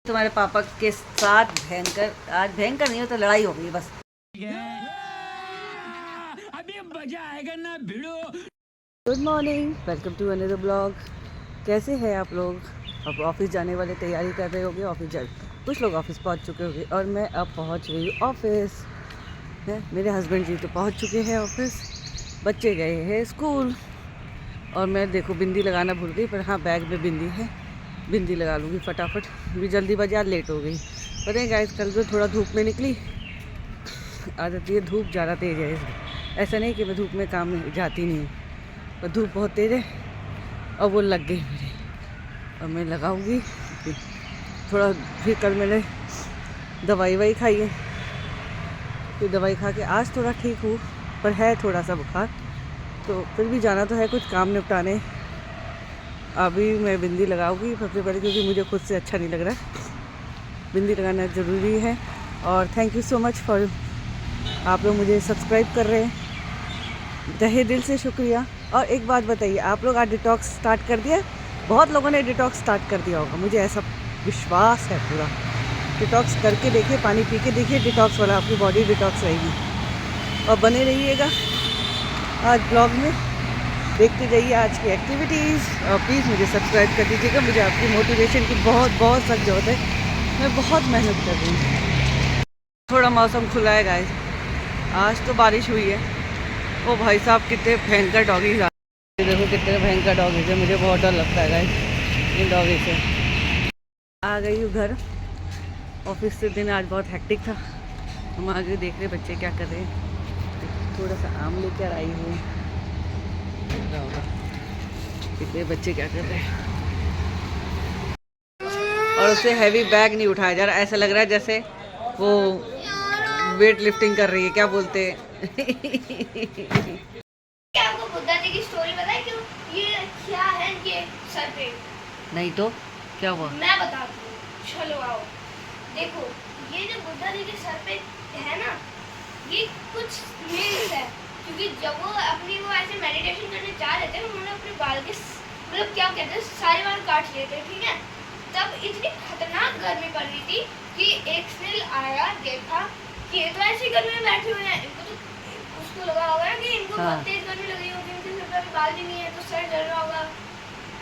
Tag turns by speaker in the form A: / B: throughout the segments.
A: तुम्हारे पापा के साथ भयंकर, आज भयंकर नहीं हो तो लड़ाई हो गई बस।
B: अभी मजा आएगा ना भिड़ो।
A: Good morning, welcome to another blog. कैसे हैं आप लोग? अब ऑफिस जाने वाले तैयारी कर रहे होंगे, कुछ लोग ऑफिस पहुंच चुके होंगे और मैं अब पहुंच रही हूँ ऑफिस। है मेरे हस्बैंड जी तो पहुंच चुके हैं ऑफिस, बच्चे गए हैं स्कूल और मैं देखो बिंदी लगाना भूल गई, पर हाँ बैग में बिंदी है, बिंदी लगा लूँगी फटाफट। भी जल्दी बाजार लेट हो गई। पता है गाइस, कल तो थोड़ा धूप में निकली, आ जाती है धूप ज़्यादा तेज़ है। ऐसा नहीं कि मैं धूप में काम में जाती नहीं हूँ, पर धूप बहुत तेज़ है और वो लग गई मेरे, और मैं लगाऊंगी थोड़ा। फिर कल मैंने दवाई खाई है, फिर दवाई खा के आज थोड़ा ठीक हूँ, पर है थोड़ा सा बुखार। तो फिर भी जाना तो है कुछ काम निपटाने। अभी मैं बिंदी लगाऊंगी सबसे पहले, क्योंकि मुझे खुद से अच्छा नहीं लग रहा है, बिंदी लगाना ज़रूरी है। और thank you so much for, आप लोग मुझे सब्सक्राइब कर रहे हैं, तहे दिल से शुक्रिया। और एक बात बताइए, आप लोग आज डिटॉक्स स्टार्ट कर दिया? बहुत लोगों ने डिटॉक्स स्टार्ट कर दिया होगा, मुझे ऐसा विश्वास है पूरा। डिटॉक्स करके देखिए, पानी पी के देखिए डिटॉक्स वाला, आपकी बॉडी डिटॉक्स रहेगी। और बने रहिएगा आज ब्लॉग में, देखते जाइए आज की एक्टिविटीज़। और प्लीज़ मुझे सब्सक्राइब कर दीजिएगा, मुझे आपकी मोटिवेशन की बहुत बहुत सख्त ज़रूरत है। मैं बहुत मेहनत कर रही हूँ। थोड़ा मौसम खुला है गाइस, आज तो बारिश हुई है। ओ भाई साहब, कितने भयंकर डॉगीज आ, देखो कितने भयंकर डॉगीज है, मुझे बहुत डर लगता है गाइस इन डॉगी से। आ गई हूँ घर, ऑफिस से दिन आज बहुत हेक्टिक था। हम आगे देख रहे बच्चे क्या कर रहे हैं। थोड़ा सा आम लेकर आई हूँ, कितने बच्चे क्या कर रहे हैं। और उससे हैवी बैग नहीं उठाया जा रहा, ऐसा लग रहा है जैसे वो वेट लिफ्टिंग कर रही है, क्या बोलते हैं।
C: क्या आपको बुद्धा जी की स्टोरी पता है? क्यों ये क्या है ये सर पे?
A: नहीं तो क्या हुआ?
C: मैं बताती हूँ, चलो आओ। देखो, ये जो बुद्धा जी के सर पे है ना, ये कुछ मीन्स है। क्योंकि जब वो अपनी वो ऐसे मेडिटेशन करने जा रहे थे, उन्होंने अपने बाल के मतलब क्या कहते हैं, सारे बाल काट लिए थे, ठीक है। तब इतनी खतरनाक गर्मी पड़ रही थी कि एक स्नेल आया, देखा कि ये तो ऐसी गर्मी में बैठे हुए हैं, इनको तो उसको लगा होगा ना कि इनको बहुत तेज गर्मी लग रही होगी, उनके सर पे बाल भी नहीं है तो सर जल रहा होगा।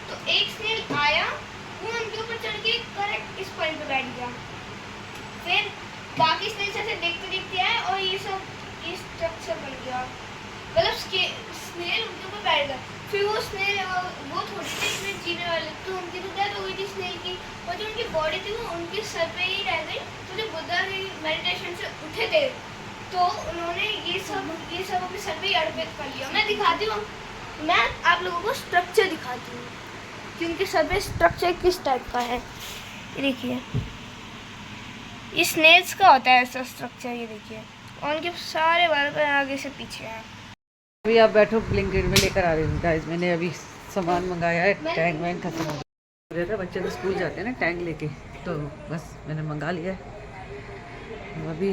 C: तो एक स्नेल आया, वो उनके ऊपर चढ़ के करेक्ट इस पॉइंट पे बैठ गया। फिर बाकी स्नेल ऐसे देखते देखते आए और ये सब ये स्ट्रक्चर बन गया, मतलब स्नेल उनके ऊपर बैठ गया। फिर वो स्नेल वो थोड़ी सी इसमें जीने वाले, तो उनकी तो डेथ हो गई थी स्नेल की, और जो उनकी बॉडी थी वो उनके सर पे ही रह गई। तो जब बुद्धा जी मेडिटेशन से उठे थे तो उन्होंने ये सब अपने सर पे ही अर्पित कर लिया। मैं दिखाती हूँ, मैं आप लोगों को स्ट्रक्चर दिखाती हूँ कि उनके सर पे स्ट्रक्चर किस टाइप का है। ये देखिए, ये स्नेल्स का होता है ऐसा स्ट्रक्चर, ये देखिए। और उनके सारे बाल पे आगे से पीछे हैं।
A: अभी आप बैठो, ब्लिंकिट में लेकर आ रही हूँ गाइस। मैंने अभी सामान मंगाया है, टैंक वैंक खत्म हो गया था, बच्चे तो स्कूल जाते हैं ना टैंक लेके, तो बस मैंने मंगा लिया है। अभी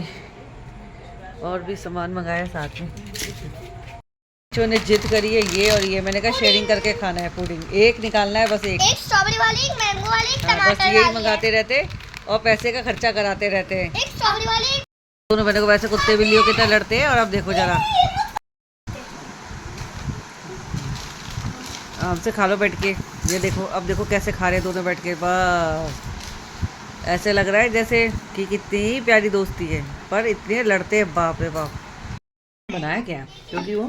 A: और भी सामान मंगाया साथ में। बच्चों ने जिद करी है ये और ये, मैंने कहा शेयरिंग करके खाना है, पुडिंग एक निकालना है बस, एक
C: स्ट्रॉबेरी वाली, एक मैंगो वाली, एक
A: हाँ, बस यही मंगाते रहते और पैसे का खर्चा कराते रहते हैं।
C: एक स्ट्रॉबेरी वाली।
A: दोनों बहनों को वैसे कुत्ते बिल्लियों की तरह लड़ते हैं। और अब देखो जरा, हमसे खा लो बैठ के, ये देखो अब देखो कैसे खा रहे दोनों बैठ के। बस ऐसे लग रहा है जैसे कि कितनी प्यारी दोस्ती है, पर इतने लड़ते हैं, बाप रे बाप। बनाया क्या, क्योंकि वो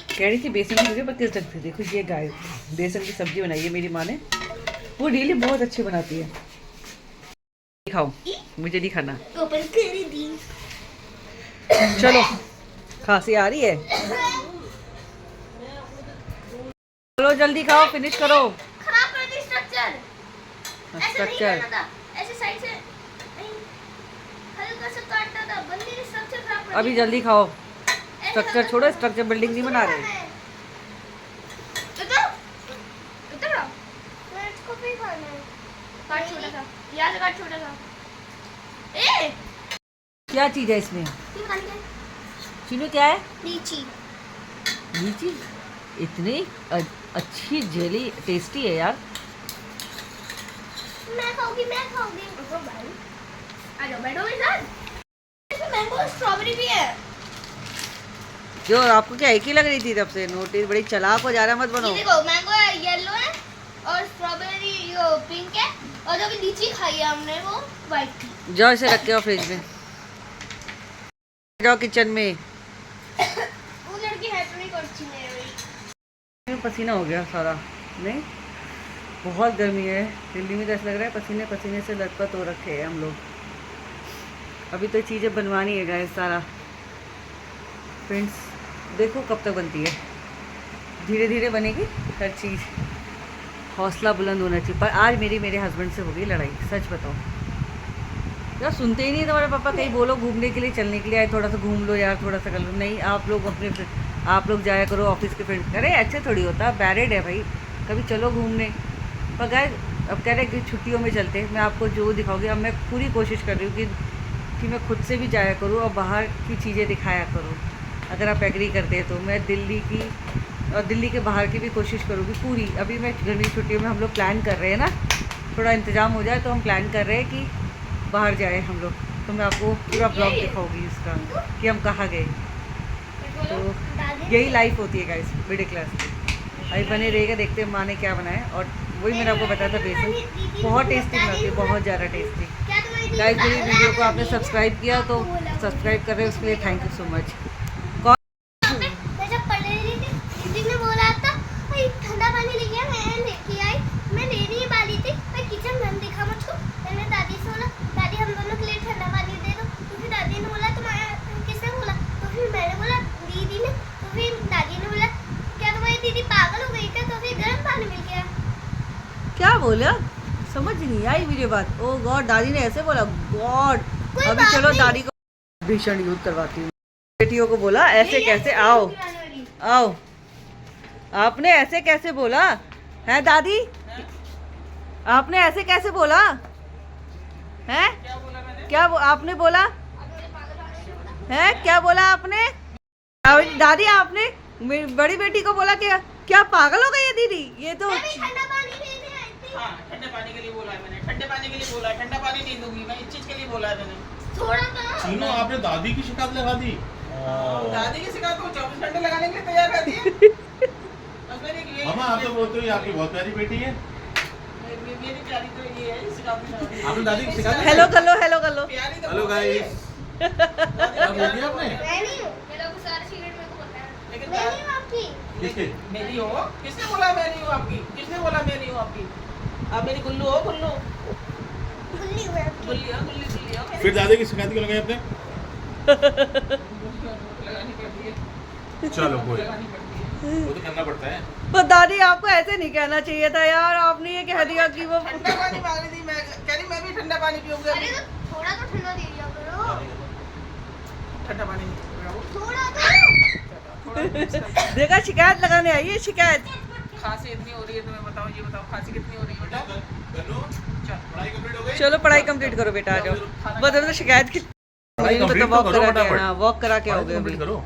A: कह रही थी बेसन की, पर किस लगती थी। देखो ये गाय बेसन की सब्जी बनाई है मेरी माँ ने, वो रियली बहुत अच्छी बनाती है। खाओ, मुझे नहीं खाना। चलो, खांसी आ रही है, चलो जल्दी खाओ, फिनिश करो।
C: खराब कर दी स्ट्रक्चर।
A: स्ट्रक्चर
C: ऐसे साइड से नहीं, हल्का सा काटना था, बंदी ने स्ट्रक्चर खराब कर दिया।
A: अभी जल्दी खाओ, स्ट्रक्चर छोड़ो, स्ट्रक्चर बिल्डिंग नहीं बना रहे।
C: इतना मैं इसको भी खाना है। काट छोटा सा, यहाँ से काट छोटा सा। ए
A: क्या चीज़ है इसमें?
C: ये खाने का
A: चीनू क्या है?
C: लीची।
A: लीची? इतनी अच्छी जेली, टेस्टी है यार।
C: मैं खाऊंगी। आ जाओ बैठो मेरे साथ। इसमें मैंगो और स्ट्रॉबेरी भी है।
A: जो आपको क्या एक ही लग रही थी तब से? नोटिस बड़ी चालाक हो जा रहा, मत बनो।
C: ये देखो मैंगो है येलो है और स्ट्रॉबेरी यो पिंक है और जो अभी लीची खाई है हमने वो वाइट थी।
A: जाओ इसे रख के आओ फ्रिज में। जाओ किचन में।
C: वो लड़की है तो नहीं करती मेरी।
A: पसीना हो गया सारा। नहीं, बहुत गर्मी है दिल्ली में तो ऐसा लग रहा है पसीने पसीने से लथपथ हो रखे हैं हम लोग। अभी तो चीज़ें बनवानी है गाइस सारा। फ्रेंड्स देखो कब तक बनती है, धीरे धीरे बनेगी हर चीज़। हौसला बुलंद होना चाहिए। पर आज मेरे हस्बैंड से हो गई लड़ाई, सच बताओ यार। सुनते ही नहीं तुम्हारे पापा। कहीं बोलो घूमने के लिए, चलने के लिए आए, थोड़ा सा घूम लो यार, थोड़ा सा कर लो। नहीं, आप लोग अपने आप लोग जाया करो ऑफिस के फ्रेंड। अरे ऐसे थोड़ी होता, मैरिड है भाई, कभी चलो घूमने। पर गाइस अब कह रहे हैं कि छुट्टियों में चलते। मैं आपको जो दिखाऊंगी, अब मैं पूरी कोशिश कर रही हूँ कि मैं खुद से भी जाया करूँ और बाहर की चीज़ें दिखाया करूँ। अगर आप एग्री करते हैं तो मैं दिल्ली की और दिल्ली के बाहर की भी कोशिश करूँगी पूरी। अभी मैं गर्मी की छुट्टियों में हम लोग प्लान कर रहे हैं ना, थोड़ा इंतज़ाम हो जाए तो हम प्लान कर रहे हैं कि बाहर जाए हम लोग। तो मैं आपको पूरा ब्लॉग दिखाऊंगी इसका कि हम कहाँ गए। तो यही लाइफ होती है गाइस मिडिल क्लास की। अभी बने रहेगा, देखते हैं माँ ने क्या बनाया। और वही मैंने आपको बताया था, बेसन बहुत टेस्टी बनाती है, बहुत ज़्यादा टेस्टी। गाइस मेरी वीडियो को आपने सब्सक्राइब किया तो सब्सक्राइब कर रहे हैं, उसके लिए थैंक यू सो मच।
C: मैं जब पढ़ रही थी दीदी ने बोला था भाई ठंडा पानी लेके आ, मैं लेके आई। मैं ले नहीं वाली थी, मैं किचन में दिखा मुझको। मैंने दादी से बोला दादी हम दोनों के लिए ठंडा पानी दे दो। तो फिर दादी ने बोला तुम्हारा किसने बोला? तो फिर मैंने बोला दीदी ने। तो फिर दादी ने बोला क्या तुम्हारी दीदी पागल हो गई क्या? तो फिर गर्म पानी मिल गया।
A: क्या बोला? समझ नहीं आई मेरी बात। ओ गॉड, दादी ने ऐसे बोला? गॉड,
C: कोई
A: अभी
C: बात
A: चलो
C: नहीं।
A: दादी को भीषण युद्ध करवाती हूँ। बेटियों को बोला ऐसे कैसे? आओ आओ, आपने ऐसे कैसे बोला है दादी? आपने ऐसे कैसे बोला है? क्या आपने बोला है? क्या बोला आपने? दादी आपने मेरी बड़ी बेटी को बोला क्या पागल हो गई है दीदी? ये तो
C: मैं भी ठंडा पानी लेने आई थी।
D: हाँ, ठंडे पानी के लिए बोला है मैंने। ठंडे पानी के लिए बोला है। ठंडा पानी नहीं दूंगी मैं, इस चीज के लिए बोला है मैंने।
C: थोड़ा तो
E: सुनो, आपने दादी की शिकायत लगा दी।
D: दादी की शिकायत को 24 घंटे लगाने के लिए तैयार रहती है। बस मेरी
E: मामा आप तो बोलते हो ये आपकी बहुत प्यारी बेटी है।
D: मेरी प्यारी तो ये है, शिकायत
E: आपने दादी की शिकायत
A: हेलो कर लो, हेलो कर लो।
D: प्यारी तो
E: हेलो
D: बहुत है।
E: गाइस, क्या बोल दिया आपने?
C: मैं नहीं हूँ। ये लोग सारे सीक्रेट मेरे को पता है।
D: लेकिन
C: मैं नहीं हूँ आपकी।
E: किसके?
D: मेरी हो? किसने बोला मैं नहीं हूँ आपकी? किसने बोला मैं नहीं हूँ आपकी? आप मेरी गुल्लू हो, गुल्लू
C: गुल्ली हूँ मैं आपकी।
D: गुल्ली हो, गुल्ली हो मेरी।
E: फिर दादी की शिकायत क्यों लगाई आपने?
D: लगानी पड़ती है,
E: चलो कोई,
D: लगानी पड़ती है।
E: वो तो करना पड़ता है।
A: पर दादी आपको ऐसे नहीं कहना चाहिए था यार। आपने ये कह दिया कि वो
D: ठंडा पानी मांग रही थी, मैं कह रही मैं भी ठंडा पानी पीऊंगा।
C: अरे तो थोड़ा तो ठंडा दे दिया करो।
D: ठंडा पानी नहीं पीऊंगा वो।
C: थोड़ा तो।
D: थोड़ा
A: देखा, शिकायत लगाने आई है, शिकायत।
D: खांसी इतनी हो रही है, तुम्हें बताओ, ये बताओ खांसी कितनी हो रही है बेटा? चल,
E: पढ़ाई कंप्लीट हो गई?
A: चलो पढ़ाई कंप्लीट करो बेटा, आ जाओ। बता दो शिकायत की।
E: पढ़ाई
A: मुझे
E: complete
A: वॉक
E: तो करो
A: करा के
E: फटाफट।
A: आना, वॉक करा के
E: पढ़ाई
A: आओगे अभी।
E: कंप्लीट करो,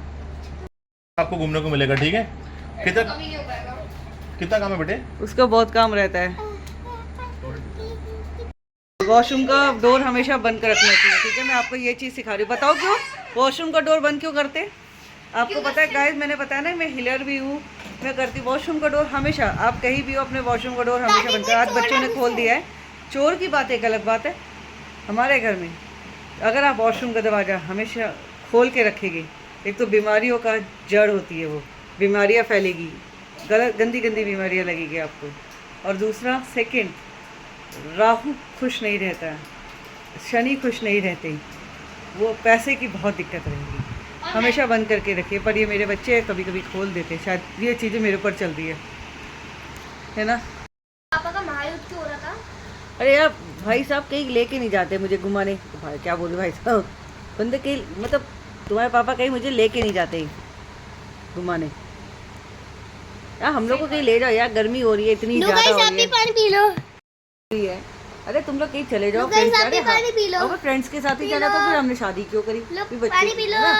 E: आपको घूमने को मिलेगा। ठीक है, कितना
C: कभी नहीं हो पाएगा।
E: कितना काम है बेटे?
A: उसका बहुत काम रहता है। वॉशरूम का डोर हमेशा बंद कर रखना चाहिए, ठीक है? मैं आपको ये चीज़ सिखा रही हूँ। बताओ क्यों वॉशरूम का डोर बंद क्यों करते? आपको पता है गाइस, मैंने बताया ना मैं हिलर भी हूँ, मैं करती वॉशरूम का डोर हमेशा। आप कहीं भी हो अपने वॉशरूम का डोर हमेशा बंद कर। आज बच्चों ने खोल दिया है, चोर की बात एक अलग बात है। हमारे घर में अगर आप वॉशरूम का दरवाज़ा हमेशा खोल के रखेंगे, एक तो बीमारियों का जड़ होती है, वो बीमारियाँ फैलेगी, गलत गंदी गंदी बीमारियाँ लगेगी आपको। और दूसरा सेकंड, राहु खुश नहीं रहता है, शनि खुश नहीं रहते, वो पैसे की बहुत दिक्कत रहेगी। हमेशा बंद करके रखिए। पर ये मेरे बच्चे कभी कभी खोल देते हैं, शायद ये चीज़ें मेरे ऊपर चल रही है ना?
C: पापा का महायुद्ध क्यों हो रहा था?
A: अरे यार भाई साहब कहीं लेके नहीं जाते मुझे घुमाने। भाई क्या बोलूं भाई साहब, बंदे कहीं मतलब तुम्हारे पापा कहीं मुझे लेके नहीं जाते घुमाने। यार हम लोग को कहीं ले जाओ यार, गर्मी हो रही है इतनी ज़्यादा हो रही
C: पानी पी लो।
A: है। अरे तुम लोग कहीं चले जाओ
C: लोग कहीं
A: फ्रेंड्स।
C: साथ भी पानी पी लो।
A: अगर फ्रेंड्स के साथ ही
C: पी
A: जाना तो
C: लो।
A: फिर हमने शादी क्यों करी?
C: लो
A: फिर बच्चे
C: पानी पी लो।
A: ना,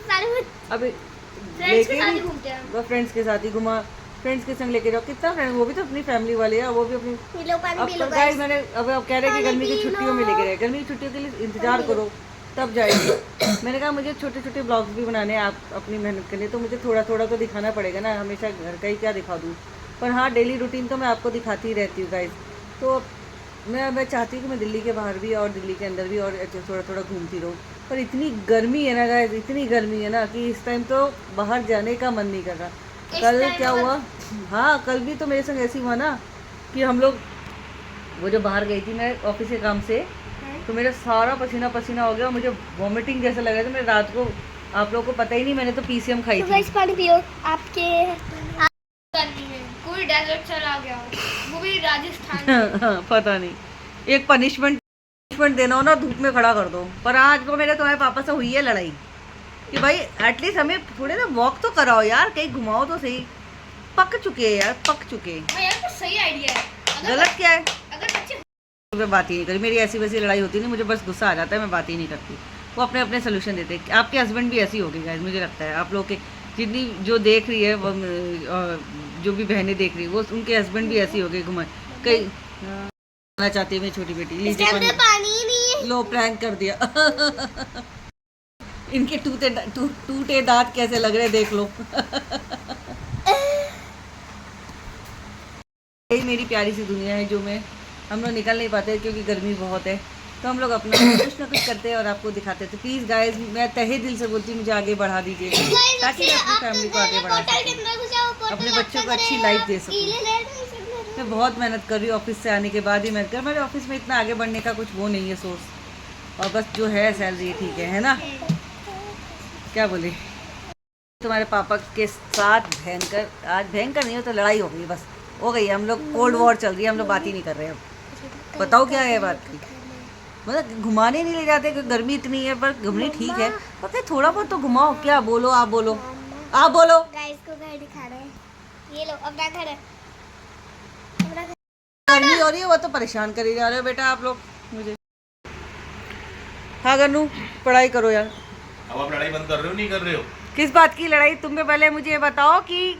C: सारे
A: अभी
C: फ्रेंड्स के
A: लेके
C: साथ ही
A: नहीं
C: घूमते हैं।
A: बस फ्रेंड्स के साथ ही घुमा फ्रेंड्स के संग लेके जाओ, कितना फ्रेंड, वो भी तो अपनी फैमिली वाले हैं, वो भी अपनी।
C: पी लो पानी, पी लो
A: अब
C: guys।
A: गाइस मैंने अब कह रहे हैं कि गर्मी की छुट्टियों में लेके जाए, गर्मी की छुट्टियों के लिए इंतजार करो तब जाएंगे। मैंने कहा मुझे छोटे छोटे ब्लॉग्स भी बनाने हैं आप अपनी मेहनत के लिए, तो मुझे थोड़ा थोड़ा तो दिखाना पड़ेगा ना, हमेशा घर का ही क्या दिखा दूँ। पर हाँ, डेली रूटीन तो मैं आपको दिखाती ही रहती हूँ गाइस। तो मैं चाहती हूँ कि मैं दिल्ली के बाहर भी और दिल्ली के अंदर भी और थोड़ा थोड़ा घूमती रहूँ। पर इतनी गर्मी है ना गाइस, इतनी गर्मी है ना कि इस टाइम तो बाहर जाने का मन नहीं कर रहा। कल क्या हुआ, हाँ कल भी तो मेरे संग ऐसी हुआ ना कि हम लोग वो जो बाहर गई थी मैं ऑफिस के काम से, तो मेरा सारा पसीना पसीना हो गया, मुझे वॉमिटिंग जैसा लगा था। मैं रात को, आप लोगों को पता ही नहीं, मैंने तो पीसीएम खाई
C: तो
A: थी।
C: गाइस पानी पियो आपके कोई डेजर्ट चला गया, वो भी राजस्थान।
A: पता नहीं, एक पनिशमेंट देना हो ना, धूप में खड़ा कर दो। पर आज को मेरे तुम्हारे पापा से हुई है लड़ाई कि भाई एटलीस्ट हमें थोड़े ना वॉक तो कराओ यार, कहीं घुमाओ तो सही। पक चुके हैं यार, पक चुके।
C: हाँ यार, तो सही आइडिया है।
A: गलत क्या है?
C: अगर बच्चे
A: मैं बात ही नहीं करी, मेरी ऐसी वैसी लड़ाई होती नहीं, मुझे बस गुस्सा आ जाता है, मैं बात ही नहीं करती। वो अपने अपने सोल्यूशन देते हैं। आपके हस्बैंड भी ऐसी होगी गाइस, मुझे लगता है। आप लोग के जितनी जो देख रही है वो जो भी बहनें देख रही है, वो उनके हस्बैंड भी ऐसी हो गए, घुमाए कहीं खाना चाहती है। मेरी छोटी बेटी लीजिए
C: पानी ही नहीं है।
A: लो प्रैंक कर दिया। इनके टूटे दांत कैसे लग रहे देख लो। यही मेरी प्यारी सी दुनिया है जो मैं हम लोग निकल नहीं पाते क्योंकि गर्मी बहुत है। तो हम लोग अपना कुछ ना कुछ करते हैं और आपको दिखाते हैं। तो प्लीज़ गाइस, मैं तहे दिल से बोलती हूँ मुझे आगे बढ़ा दीजिए ताकि मैं अपनी फैमिली को आगे बढ़ा सकूँ, अपने बच्चों को अच्छी लाइफ दे सकूँ। मैं बहुत मेहनत कर रही हूँ ऑफिस से आने के बाद ही मेहनत कर। मेरे ऑफिस में इतना आगे बढ़ने का कुछ वो नहीं है सोर्स, और बस जो है सैलरी ठीक है ना। क्या बोले, तुम्हारे पापा के साथ भयंकर, आज भयंकर नहीं हो तो लड़ाई हो गई, बस हो गई। हम लोग कोल्ड वॉर चल रही है, हम लोग बात ही नहीं कर रहे हैं। अब बताओ क्या है बात की, मतलब घुमाने नहीं ले जाते क्योंकि गर्मी इतनी है, पर घूमनी ठीक है, पर थोड़ा बहुत तो घुमाओ। क्या बोलो, आप बोलो, आप बोलो।
C: गाइस को घर दिखा रहे हैं, ये लो अपना घर है।
A: गर्मी हो रही है, वो तो परेशान कर ही जा रहे हो बेटा आप लोग मुझे। हाँ गन्नू, पढ़ाई करो यार।
E: अब आप लड़ाई बंद कर रहे हो नहीं कर रहे हो?
A: किस बात की लड़ाई? तुम पहले मुझे ये बताओ कि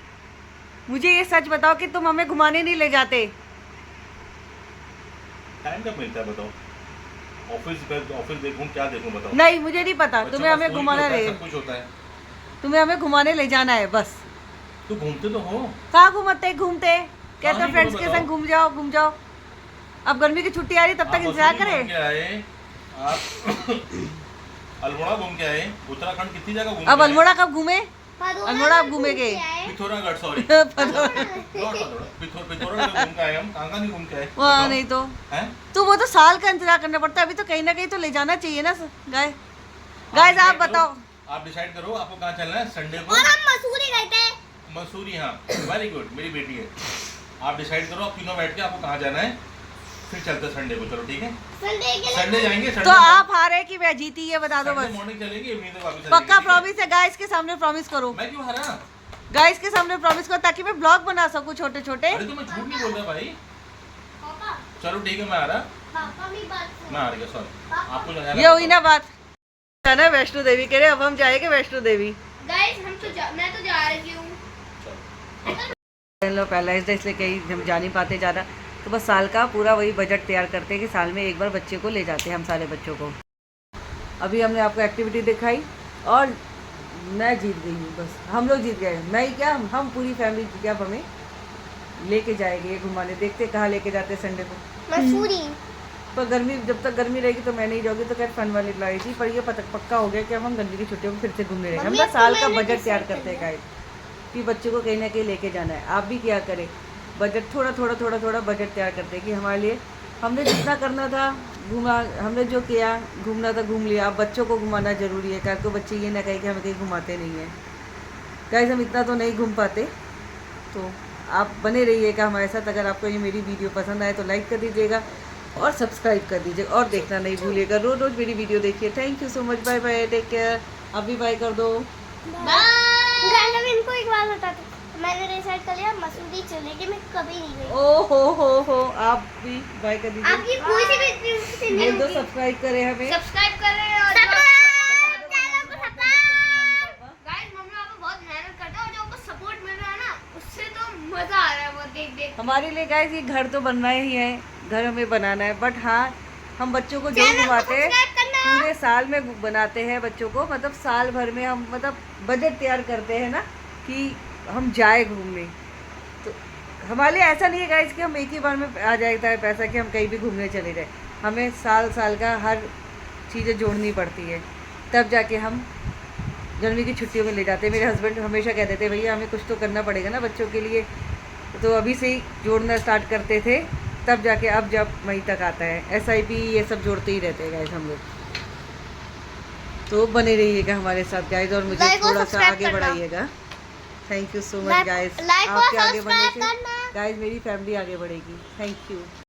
A: मुझे ये सच बताओ कि तुम हमें घुमाने नहीं ले जाते।
E: टाइम कब मिलता है बताओ? ऑफिस देखूं क्या देखूं बताओ?
A: नहीं मुझे नहीं पता, तुम्हें हमें घुमाना ले,
E: सब कुछ होता है।
A: तुम्हें हमें घुमाने ले जाना है बस।
E: तो घूमते तो हो।
A: कहाँ घूमते घूमते, कहते
E: कहाँ
A: फ्रेंड्स
E: ही
A: के
E: बताओ।
A: संग घूम जाओ। अब गर्मी की छुट्टी आ रही तब तक इंतजार करें।
E: आप अल्मोड़ा घूम के आए, उत्तराखंड कितनी जगह घूम
A: अब अल्मोड़ा कब घूमे? अल्मोड़ा आप घूमेंगे?
E: पिथौरागढ़, सॉरी पिथौरागढ़ घूम के आए हम। कहाँ नहीं घूम के आए?
A: वहाँ नहीं तो
E: हैं?
A: तो वो तो साल का इंतजार करना पड़ता है, अभी तो कहीं ना कहीं तो ले जाना चाहिए ना गाइस आप बताओ।
E: आप डिसाइड करो आपको कहाँ चलना है संडे को।
C: और हम मसूरी गए थे।
E: मसूरी, हाँ वेरी गुड, मेरी बेटी है। आप डिसाइड करो, आप तीनों बैठ के आपको कहाँ जाना है, फिर चलते संडे को। चलो ठीक है, संडे जाएंगे।
A: तो आप हारे कि मैं जीती, ये बता दो बस।
E: मॉर्निंग चलेंगे, इवनिंग तक वापस
A: पक्का
E: चलेंगे,
A: प्रॉमिस है गाइस के सामने, प्रॉमिस करो।
E: मैं क्यों हारा?
A: गाइस के सामने प्रॉमिस करो ताकि मैं ब्लॉग बना सकूं छोटे छोटे।
E: अरे तो मैं झूठ नहीं बोल रहा भाई।
C: पापा,
E: चलो ठीक है, मैं आ रहा,
C: पापा मेरी बात सुनो।
E: मैं आ रही, सॉरी आपको जाना है।
A: ये हुई ना बात, जाना वैष्णो देवी, कह रहे अब हम जाएंगे वैष्णो देवी।
C: गाइस मैं तो जा रही हूँ।
A: लोग पहला इसलिए कहीं हम जा नहीं पाते ज़्यादा, तो बस साल का पूरा वही बजट तैयार करते हैं कि साल में एक बार बच्चे को ले जाते हैं हम सारे बच्चों को। अभी हमने आपको एक्टिविटी दिखाई और मैं जीत गई हूँ, बस हम लोग जीत गए। मैं ही क्या, हम पूरी फैमिली जीत गए। अब हमें लेके जाएंगे घुमाने, देखते कहाँ लेके जाते हैं संडे को।
C: मसूरी।
A: पर गर्मी, जब तक गर्मी रहेगी तो मैं नहीं जाऊँगी, तो खैर फन वाली लड़ाई थी। पर ये पक्का हो गया कि अब हम गर्मी की छुट्टियों में फिर से घूमने रहेंगे। हम
C: मम्मी,
A: ना
C: अब तो
A: साल का
C: मैंने
A: बजट
C: decide
A: तैयार
C: कर
A: करते हैं
C: लिया।
A: गाइस कि बच्चों को कहीं ना कहीं लेके जाना है। आप भी क्या करें, बजट थोड़ा बजट तैयार करते हैं कि हमारे लिए हमने जितना करना था घूमा, हमने जो किया घूमना था घूम लिया। अब बच्चों को घुमाना ज़रूरी है, क्योंकि बच्चे ये ना कहें कि हमें कहीं घुमाते नहीं हैं। गाइस हम इतना तो नहीं घूम पाते, तो आप बने रहिएगा हमारे साथ। अगर आपको ये मेरी वीडियो पसंद आए तो लाइक कर दीजिएगा और सब्सक्राइब कर दीजिएगा और देखना नहीं भूलिएगा। रोज़ रोज़ मेरी वीडियो देखिए। Thank you so much, bye bye, take care. आप भी बाय कर दो।
C: गाइस अब इनको एक बात बता दो, मैंने डिसाइड कर लिया मसूरी चलेगी, मैं कभी नहीं गई।
A: ओ हो, आप भी बाय कर दीजिए।
C: आपकी कोई सी भी
A: बोल दो सब्सक्राइब करें हमें।
C: सब्सक्राइब कर रहे हैं और गाइस मम्मी पापा बहुत मेहनत करते हैं और जो आपको सपोर्ट मिल रहा है ना, उससे तो
A: हमारे लिए गाइस ये घर तो बनना ही है, घर हमें बनाना है, बट हाँ हम बच्चों को जो घुमाते हैं पूरे साल में बनाते हैं बच्चों को, मतलब साल भर में हम मतलब बजट तैयार करते हैं ना कि हम जाए घूमने। तो हमारे लिए ऐसा नहीं है गाइस कि हम एक ही बार में आ जाता है पैसा कि हम कहीं भी घूमने चले जाए। हमें साल साल का हर चीज़ें जोड़नी पड़ती है, तब जाके हम जनवरी की छुट्टियों में ले जाते हैं। मेरे हस्बैंड हमेशा कहते थे भैया हमें कुछ तो करना पड़ेगा ना बच्चों के लिए, तो अभी से ही जोड़ना स्टार्ट करते थे, तब जाके अब जब मई तक आता है SIP ये सब जोड़ते ही रहते हैं गाइस हम लोग। तो बने रहिएगा हमारे साथ गाइस और मुझे थोड़ा सा आगे बढ़ाइएगा। Thank you so much guys, आपके आगे बढ़ने से गाइस मेरी फैमिली आगे बढ़ेगी। Thank you.